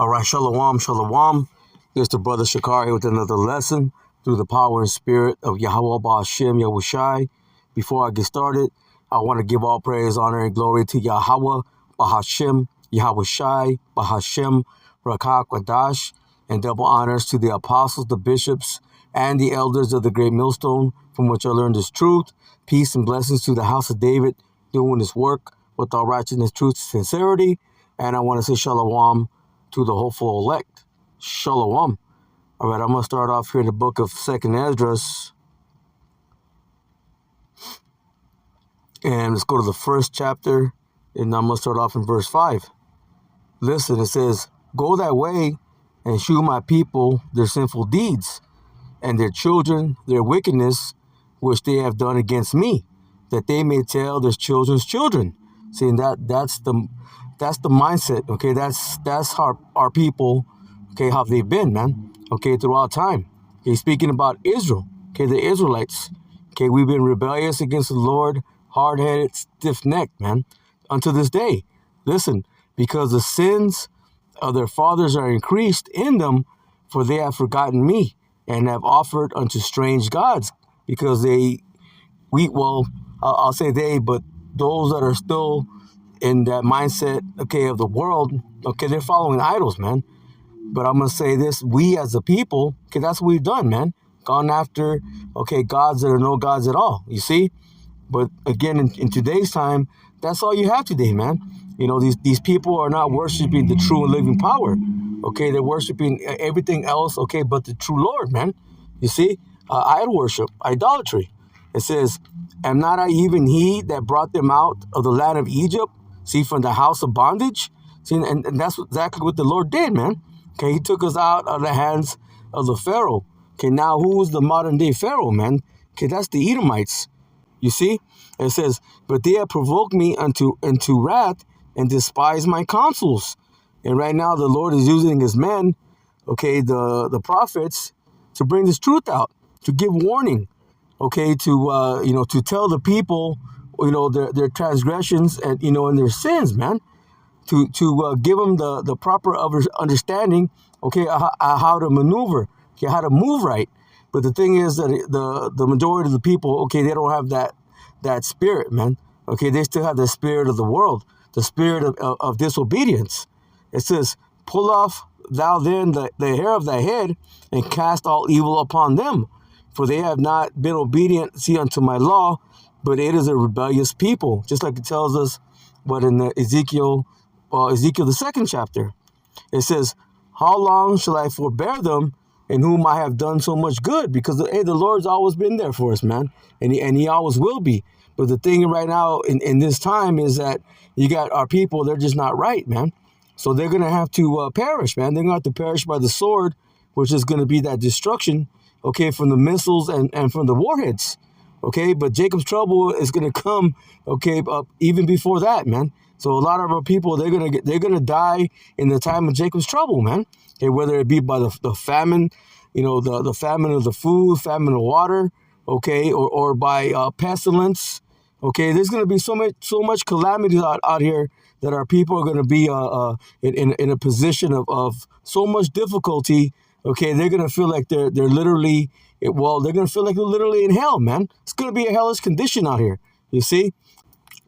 All right, shalom, shalom. Here's the brother Shakari with another lesson through the power and spirit of Yahweh Ba'ashem Yahushai. Before I get started, I want to give all praise, honor, and glory to Yahweh Ba'ashem Yahushai Ba'ashem Rakak Wadash, and double honors to the apostles, the bishops, and the elders of the great millstone, from which I learned this truth. Peace and blessings to the house of David, doing this work with all righteousness, truth, and sincerity. And I want to say shalom to the hopeful elect. Shalom. All right, I'm going to start off here in the book of 2nd Esdras. And let's go to the first chapter. And I'm going to start off in verse 5. Listen, it says, "Go that way and shew my people their sinful deeds, and their children their wickedness, which they have done against me, that they may tell their children's children." See, that's the mindset, okay? That's our people, okay, how they've been, man, okay, throughout time. Okay, speaking about Israel, okay, the Israelites, okay, we've been rebellious against the Lord, hard-headed, stiff-necked, man, unto this day. Listen, because the sins of their fathers are increased in them, for they have forgotten me, and have offered unto strange gods, because I'll say they, but those that are still in that mindset, okay, of the world, okay, they're following idols, man. But I'm going to say this, we as a people, okay, that's what we've done, man. Gone after, okay, gods that are no gods at all, you see? But again, in today's time, that's all you have today, man. You know, these people are not worshiping the true and living power, okay? They're worshiping everything else, okay, but the true Lord, man. You see? Idol worship, idolatry. It says, "Am not I even he that brought them out of the land of Egypt? See, from the house of bondage?" See, and that's exactly what the Lord did, man. Okay, he took us out of the hands of the Pharaoh. Okay, now who's the modern day Pharaoh, man? Okay, that's the Edomites. You see? It says, "But they have provoked me unto wrath, and despised my counsels." And right now the Lord is using his men, okay, the prophets, to bring this truth out, to give warning, okay, to tell the people, their transgressions and, and their sins, man, to give them the proper understanding, okay, how to maneuver, okay, how to move right. But the thing is that the majority of the people, okay, they don't have that spirit, man. Okay, they still have the spirit of the world, the spirit of disobedience. It says, "Pull off thou then the hair of thy head, and cast all evil upon them. For they have not been obedient, unto my law, but it is a rebellious people." Just like it tells us what in Ezekiel the 2nd chapter. It says, "How long shall I forbear them, in whom I have done so much good?" Because, hey, the Lord's always been there for us, man. And he always will be. But the thing right now in this time is that you got our people, they're just not right, man. So they're going to have to perish, man. They're going to have to perish by the sword, which is going to be that destruction, okay, from the missiles and from the warheads, okay? But Jacob's trouble is going to come, okay, even before that, man. So a lot of our people, they're going to die in the time of Jacob's trouble, man. Okay, whether it be by the famine, the famine of the food, famine of water, okay, or by pestilence, okay. There's going to be so much calamity out here that our people are going to be in a position of so much difficulty. Okay, they're going to feel like they're literally, they're going to feel like they're literally in hell, man. It's going to be a hellish condition out here, you see?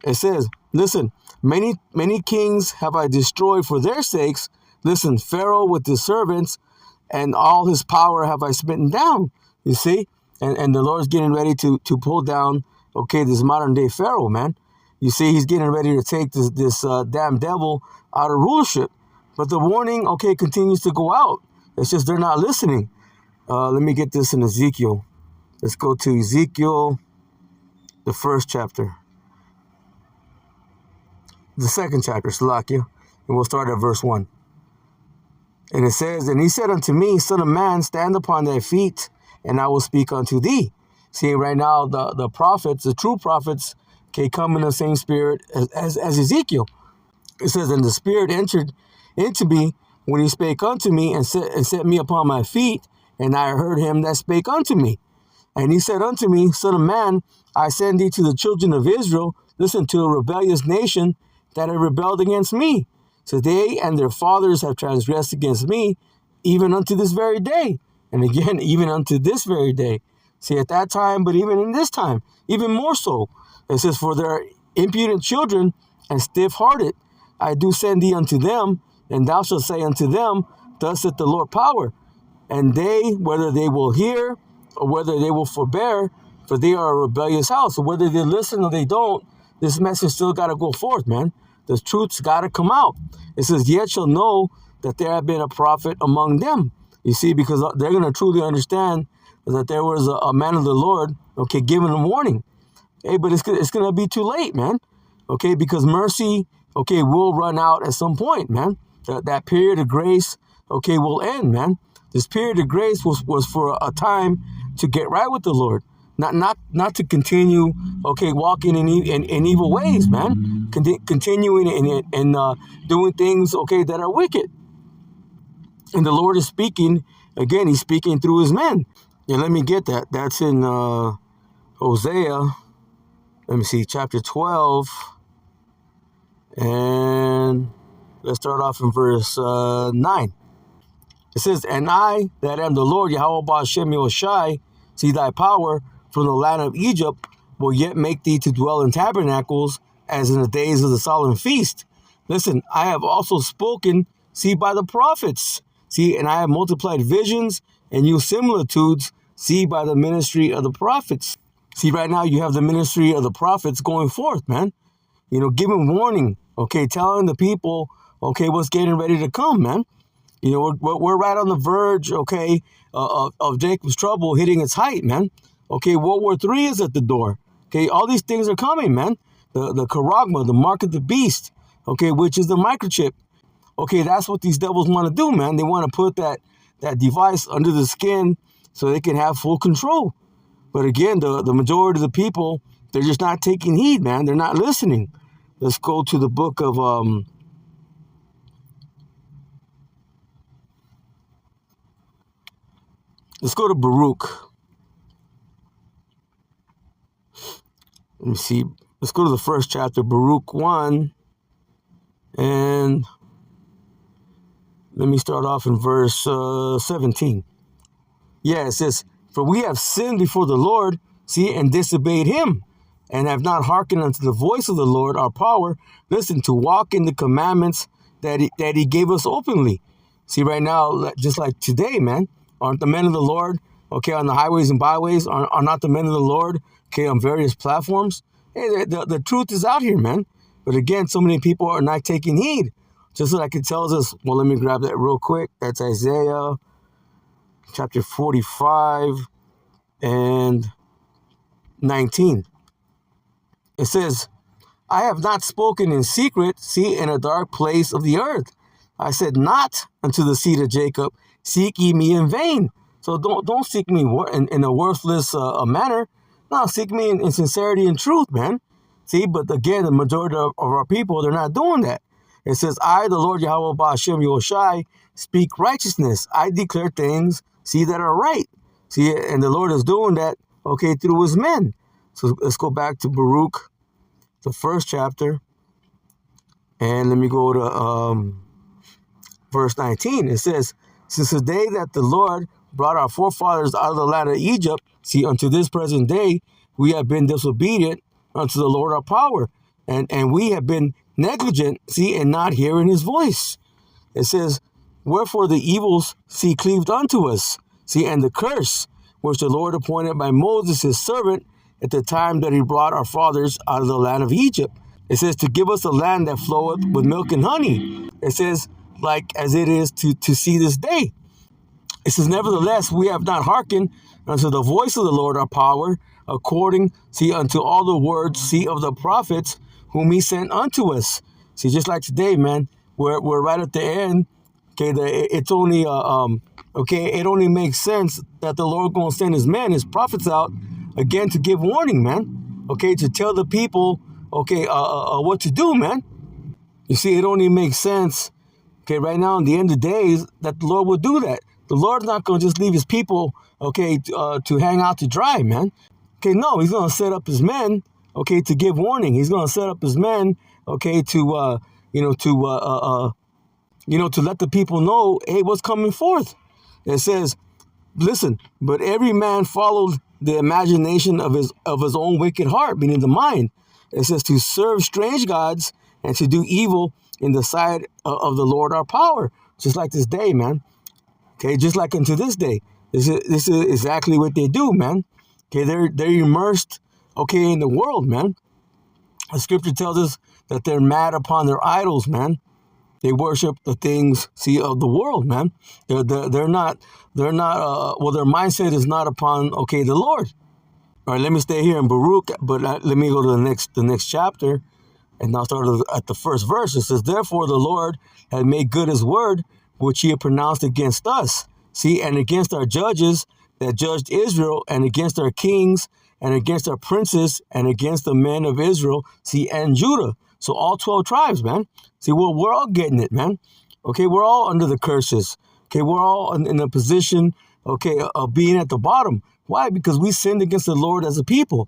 It says, listen, many kings have I destroyed for their sakes. Listen, Pharaoh with his servants, and all his power have I smitten down, you see? And the Lord's getting ready to pull down, okay, this modern day Pharaoh, man. You see, he's getting ready to take this damn devil out of rulership. But the warning, okay, continues to go out. It's just they're not listening. Let me get this in Ezekiel. Let's go to Ezekiel, the 1st chapter. The 2nd chapter, Salakia. And we'll start at verse 1. And it says, "And he said unto me, Son of man, stand upon thy feet, and I will speak unto thee." See, right now, the prophets, the true prophets, okay, come in the same spirit as Ezekiel. It says, "And the spirit entered into me when he spake unto me, and set me upon my feet, and I heard him that spake unto me. And he said unto me, Son of man, I send thee to the children of Israel, listen, to a rebellious nation that have rebelled against me. So they and their fathers have transgressed against me, even unto this very day. And again, even unto this very day. See, at that time, but even in this time, even more so. It says, for their impudent children and stiff-hearted, I do send thee unto them, and thou shalt say unto them, thus saith the Lord power. And they, whether they will hear or whether they will forbear, for they are a rebellious house. So whether they listen or they don't, this message still got to go forth, man. The truth's got to come out. It says, yet shall know that there have been a prophet among them. You see, because they're going to truly understand that there was a man of the Lord, okay, giving them warning. Hey, but it's going to be too late, man. Okay, because mercy, okay, will run out at some point, man. That period of grace, okay, will end, man. This period of grace was for a time to get right with the Lord. Not to continue, okay, walking in evil ways, man. Continuing and doing things, okay, that are wicked. And the Lord is speaking, again, he's speaking through his men. And let me get that. That's in Hosea. Let me see, chapter 12. And let's start off in verse 9. It says, and I, that am the Lord, Yahweh Ba'ashem Yoshai, see thy power from the land of Egypt, will yet make thee to dwell in tabernacles, as in the days of the solemn feast. Listen, I have also spoken, see, by the prophets. See, and I have multiplied visions and used similitudes, see, by the ministry of the prophets. See, right now you have the ministry of the prophets going forth, man. You know, giving warning, okay, telling the people, okay, what's getting ready to come, man. You know, we're right on the verge, okay, of Jacob's trouble hitting its height, man. Okay, World War III is at the door. Okay, all these things are coming, man. The charagma, the mark of the beast, okay, which is the microchip. Okay, that's what these devils want to do, man. They want to put that device under the skin so they can have full control. But again, the majority of the people, they're just not taking heed, man. They're not listening. Let's go to the book of let's go to Baruch. Let me see. Let's go to the first chapter, Baruch 1. And let me start off in verse 17. Yeah, it says, for we have sinned before the Lord, see, and disobeyed him, and have not hearkened unto the voice of the Lord, our power, listen, to walk in the commandments that he gave us openly. See, right now, just like today, man, aren't the men of the Lord, okay, on the highways and byways, are not the men of the Lord, okay, on various platforms? Hey, the truth is out here, man. But again, so many people are not taking heed. Just like it tells us, well, let me grab that real quick. That's Isaiah chapter 45 and 19. It says, I have not spoken in secret, see, in a dark place of the earth. I said not unto the seed of Jacob, seek ye me in vain. So don't seek me in a worthless manner. No, seek me in sincerity and truth, man. See, but again, the majority of our people, they're not doing that. It says, I, the Lord Yahweh Ba'ashem Yoshai, speak righteousness. I declare things, see, that are right. See, and the Lord is doing that, okay, through his men. So let's go back to Baruch, the first chapter. And let me go to verse 19. It says, since the day that the Lord brought our forefathers out of the land of Egypt, see, unto this present day, we have been disobedient unto the Lord our power. And we have been negligent, see, and not hearing his voice. It says, wherefore the evils, see, cleaved unto us, see, and the curse, which the Lord appointed by Moses his servant at the time that he brought our fathers out of the land of Egypt. It says, to give us a land that floweth with milk and honey. It says, like as it is to see this day. It says, nevertheless, we have not hearkened unto the voice of the Lord our power, according, see, unto all the words, see, of the prophets, whom he sent unto us. See, just like today, man, we're right at the end. Okay, it's only okay, it only makes sense that the Lord gonna send his men, his prophets out again to give warning, man. Okay, to tell the people, okay, what to do, man. You see, it only makes sense, okay, right now in the end of days, that the Lord will do that. The Lord's not gonna just leave his people, okay, to hang out to dry, man. Okay, no, he's gonna set up his men, okay, to give warning. He's gonna set up his men, okay, to to let the people know, hey, what's coming forth. It says, listen, but every man followed the imagination of his own wicked heart, meaning the mind. It says to serve strange gods and to do evil in the sight of the Lord our power. Just like this day, man. Okay, just like unto this day. This is exactly what they do, man. Okay, they're immersed, okay, in the world, man. The scripture tells us that they're mad upon their idols, man. They worship the things, of the world, man. They're not, their mindset is not upon, okay, the Lord. All right, let me stay here in Baruch, but let me go to the next chapter, and I'll start at the first verse. It says, therefore the Lord had made good his word, which he had pronounced against us. See, and against our judges that judged Israel, and against our kings, and against our princes, and against the men of Israel, and Judah. So all 12 tribes, man. See, well, we're all getting it, man. Okay, we're all under the curses. Okay, we're all in a position, okay, of being at the bottom. Why? Because we sinned against the Lord as a people.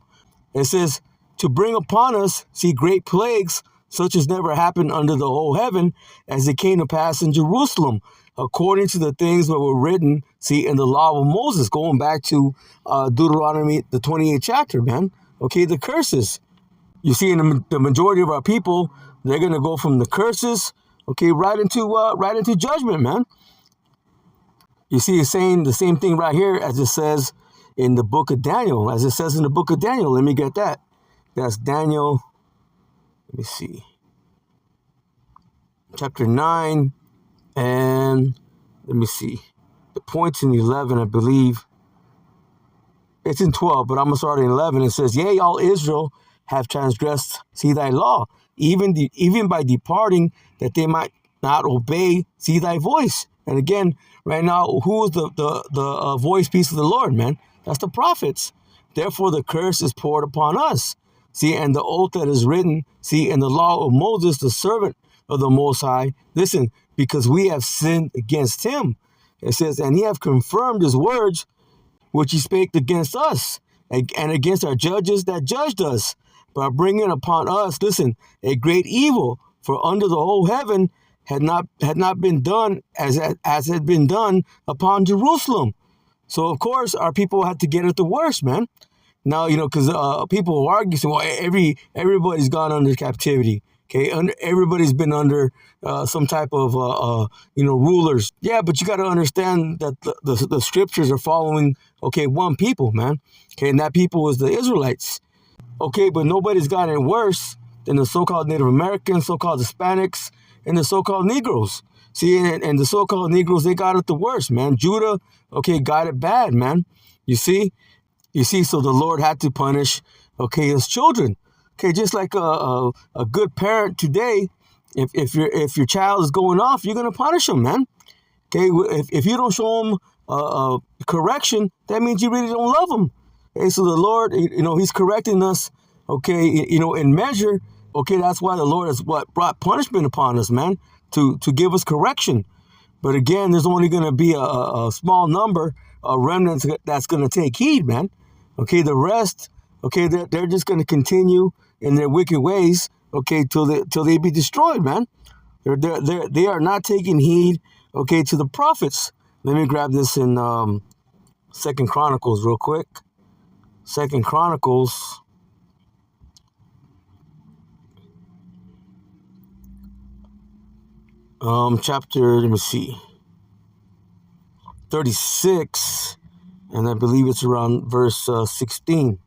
It says, to bring upon us, great plagues, such as never happened under the whole heaven, as it came to pass in Jerusalem, according to the things that were written, in the law of Moses, going back to Deuteronomy, the 28th chapter, man. Okay, the curses. You see, in the majority of our people, they're going to go from the curses, okay, right into judgment, man. You see, it's saying the same thing right here as it says in the book of Daniel. As it says in the book of Daniel, let me get that. That's Daniel, let me see, chapter 9, and let me see. The point's in 11, I believe. It's in 12, but I'm going to start in 11. It says, yea, all Israel have transgressed, thy law, even by departing, that they might not obey, thy voice. And again, right now, who is the voice piece of the Lord, man? That's the prophets. Therefore, the curse is poured upon us. And the oath that is written, in the law of Moses, the servant of the Most High. Listen, because we have sinned against him. It says, and he have confirmed his words, which he spake against us, and against our judges that judged us, by bringing upon us, a great evil. For under the whole heaven had not been done as had been done upon Jerusalem. So of course our people had to get it the worst, man. Now, because people will argue, well, everybody's gone under captivity. Okay, everybody's been under some type of rulers. Yeah, but you got to understand that the scriptures are following, okay, one people, man. Okay, and that people is the Israelites. Okay, but nobody's gotten worse than the so-called Native Americans, so-called Hispanics, and the so-called Negroes. And the so-called Negroes, they got it the worst, man. Judah, okay, got it bad, man. You see, so the Lord had to punish, okay, his children. Okay, just like a good parent today, if your child is going off, you're gonna punish them, man. Okay, if you don't show them correction, that means you really don't love them. Okay, so the Lord, he's correcting us, okay, in measure. Okay, that's why the Lord has brought punishment upon us, man, to give us correction. But again, there's only going to be a small number of remnants that's going to take heed, man. Okay, the rest, okay, they're just going to continue in their wicked ways, okay, till they be destroyed, man. They are not taking heed, okay, to the prophets. Let me grab this in 2 Chronicles real quick. 2 Chronicles, chapter, let me see, 36, and I believe it's around verse 16.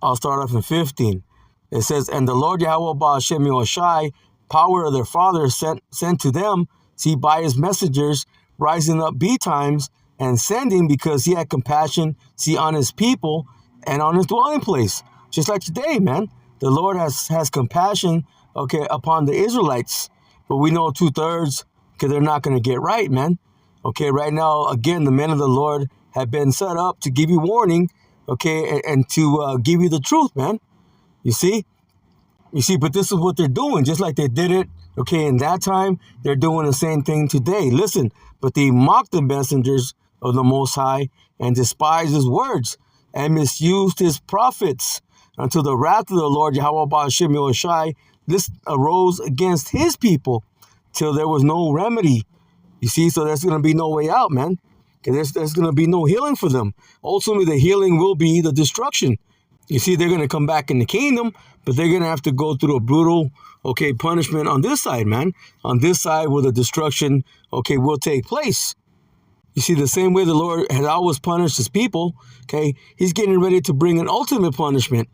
I'll start off in 15. It says, and the Lord Yahweh Ba'ashem Yahushai, power of their fathers, sent to them, by his messengers, rising up betimes, and sending, because he had compassion, on his people and on his dwelling place. Just like today, man. The Lord has compassion, okay, upon the Israelites. But we know 2/3, because they're not going to get right, man. Okay, right now, again, the men of the Lord have been set up to give you warning, okay, and to give you the truth, man. You see, but this is what they're doing, just like they did it, okay, in that time, they're doing the same thing today. Listen, but they mocked the messengers of the Most High and despised his words and misused his prophets until the wrath of the Lord Yahweh Ba'ashem Yahushai, this arose against his people till there was no remedy. You see, so there's going to be no way out, man. Okay, there's going to be no healing for them. Ultimately, the healing will be the destruction. You see, they're going to come back in the kingdom, but they're going to have to go through a brutal, punishment on this side, man. On this side where the destruction, will take place. You see, the same way the Lord had always punished his people, he's getting ready to bring an ultimate punishment.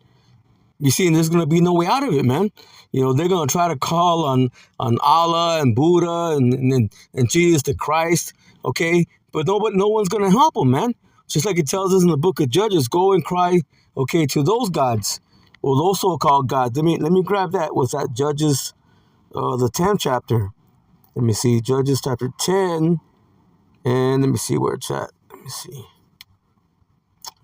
You see, and there's going to be no way out of it, man. They're going to try to call on Allah and Buddha and Jesus the Christ, but no one's going to help them, man. Just like it tells us in the book of Judges, go and cry, to those gods, or those so-called gods. Let me grab that. Was that Judges, the 10th chapter? Let me see, Judges chapter 10, and let me see where it's at. Let me see.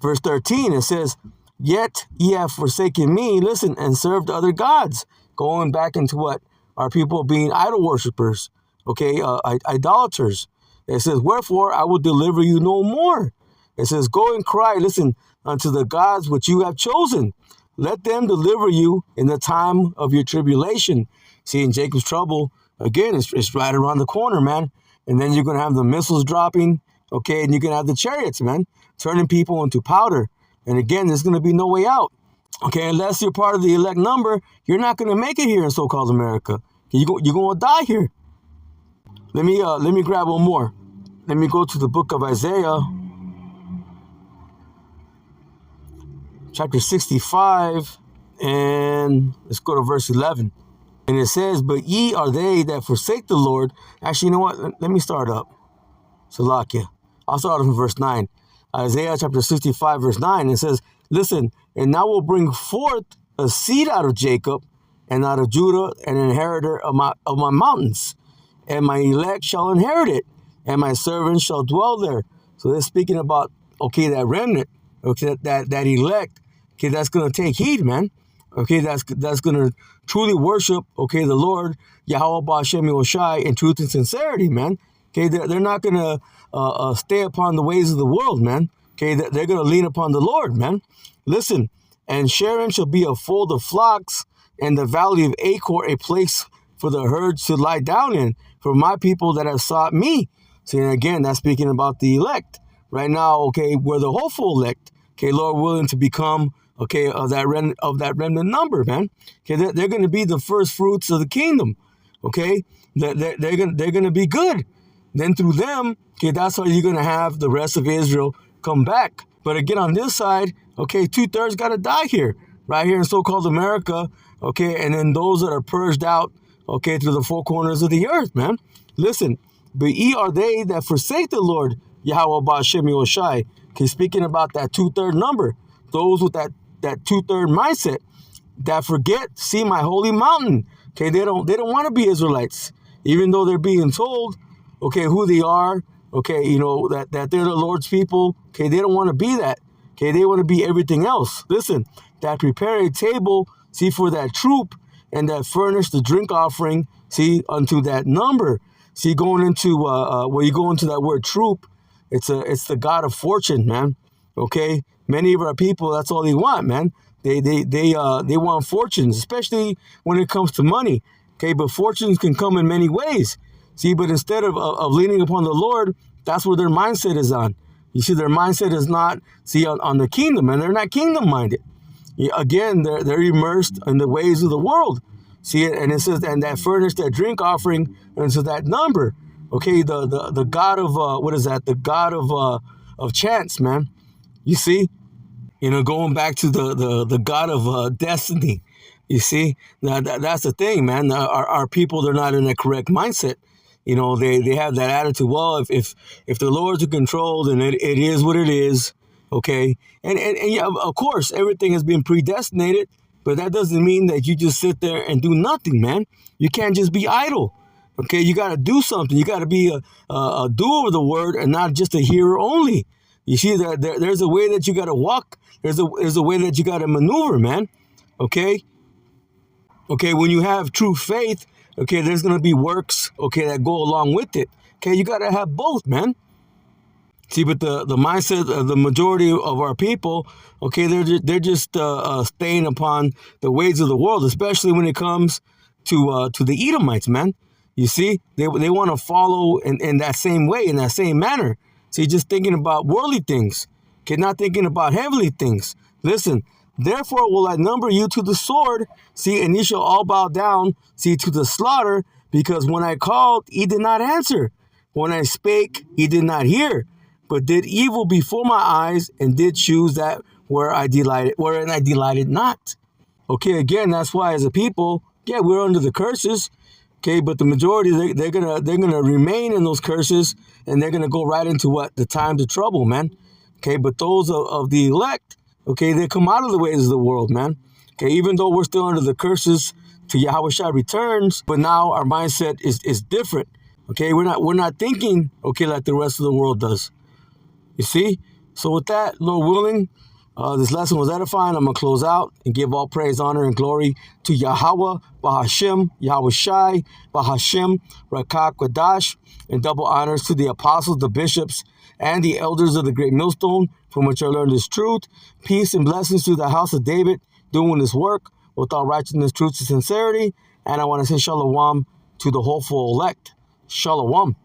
Verse 13, it says, yet ye have forsaken me, listen, and served other gods. Going back into what? Our people being idol worshippers, idolaters. It says, wherefore I will deliver you no more. It says, go and cry, listen, unto the gods which you have chosen. Let them deliver you in the time of your tribulation. See, in Jacob's trouble, again, it's right around the corner, man. And then you're going to have the missiles dropping, and you're going to have the chariots, man, turning people into powder. And again, there's going to be no way out. Unless you're part of the elect number, you're not going to make it here in so-called America. You're going to die here. Let me grab one more. Let me go to the book of Isaiah, chapter 65, and let's go to verse 11. And it says, but ye are they that forsake the Lord. Actually, you know what? Let me start up. Salakia. I'll start from verse 9. Isaiah chapter 65, verse 9. It says, listen, and I will bring forth a seed out of Jacob and out of Judah, an inheritor of my mountains. And my elect shall inherit it, and my servants shall dwell there. So they're speaking about, that remnant, that elect, that's going to take heed, man. That's going to truly worship, the Lord, Yahweh Ba'Shem Yoshai, in truth and sincerity, man. They're not going to stay upon the ways of the world, man. They're going to lean upon the Lord, man. Listen, and Sharon shall be a fold of flocks, and the valley of Achor a place for the herds to lie down in, for my people that have sought me. See, and again, that's speaking about the elect. Right now, we're the hopeful elect. Lord willing to become, of that remnant number, man. They're going to be the first fruits of the kingdom. They're going to be good. Then through them, that's how you're going to have the rest of Israel come back. But again, on this side, 2/3 got to die here, right here in so-called America, and then those that are purged out, through the four corners of the earth, man. Listen, but ye are they that forsake the Lord, Yahweh Ba'Shem Yoshai. Speaking about that 2/3 number, those with that 2/3 mindset that forget, see my holy mountain. They don't want to be Israelites, even though they're being told, who they are, that they're the Lord's people. They don't want to be that. They want to be everything else. Listen, that prepare a table, see, for that troop, and that furnish the drink offering, see, unto that number. See, going into where you go into that word troop, it's the God of fortune, man. Many of our people, that's all they want, man. They want fortunes, especially when it comes to money. But fortunes can come in many ways. See, but instead of leaning upon the Lord, that's where their mindset is on. You see, their mindset is not, on the kingdom, and they're not kingdom-minded. Again, they're immersed in the ways of the world. See it, and it says, and that furnished that drink offering into that number. The God of what is that? The God of chance, man. You see, going back to the God of destiny. You see, that's the thing, man. Our people, they're not in a correct mindset. They have that attitude. Well, if the Lord's in control, then it is what it is. And yeah, of course, everything has been predestinated, but that doesn't mean that you just sit there and do nothing, man. You can't just be idle. You got to do something. You got to be a doer of the word and not just a hearer only. You see, there's a way that you got to walk. There's a way that you got to maneuver, man. When you have true faith, there's going to be works, that go along with it. You got to have both, man. See, but the mindset of the majority of our people, they're just staying upon the ways of the world, especially when it comes, to the Edomites, man. You see, they want to follow in that same way, in that same manner. See, just thinking about worldly things, okay, not thinking about heavenly things. Listen, therefore will I number you to the sword, see, and ye shall all bow down, see, to the slaughter, because when I called, he did not answer. When I spake, he did not hear, but did evil before my eyes, and did choose that wherein I delighted not. Okay, again, that's why as a people, yeah, we're under the curses. Okay, but the majority they're gonna remain in those curses, and they're gonna go right into what? The times of trouble, man. Okay, but those of the elect, okay, they come out of the ways of the world, man. Okay, even though we're still under the curses till Yahweh Shai returns, but now our mindset is different. Okay, we're not thinking okay like the rest of the world does. You see? So with that, Lord willing, this lesson was edifying. I'm going to close out and give all praise, honor, and glory to Yahweh, Bahashem, Yahweh Shai, Bahashem, Rakak, Quadash, and double honors to the apostles, the bishops, and the elders of the great millstone, from which I learned this truth. Peace and blessings to the house of David, doing this work with all righteousness, truth, and sincerity. And I want to say shalom to the hopeful elect. Shalom.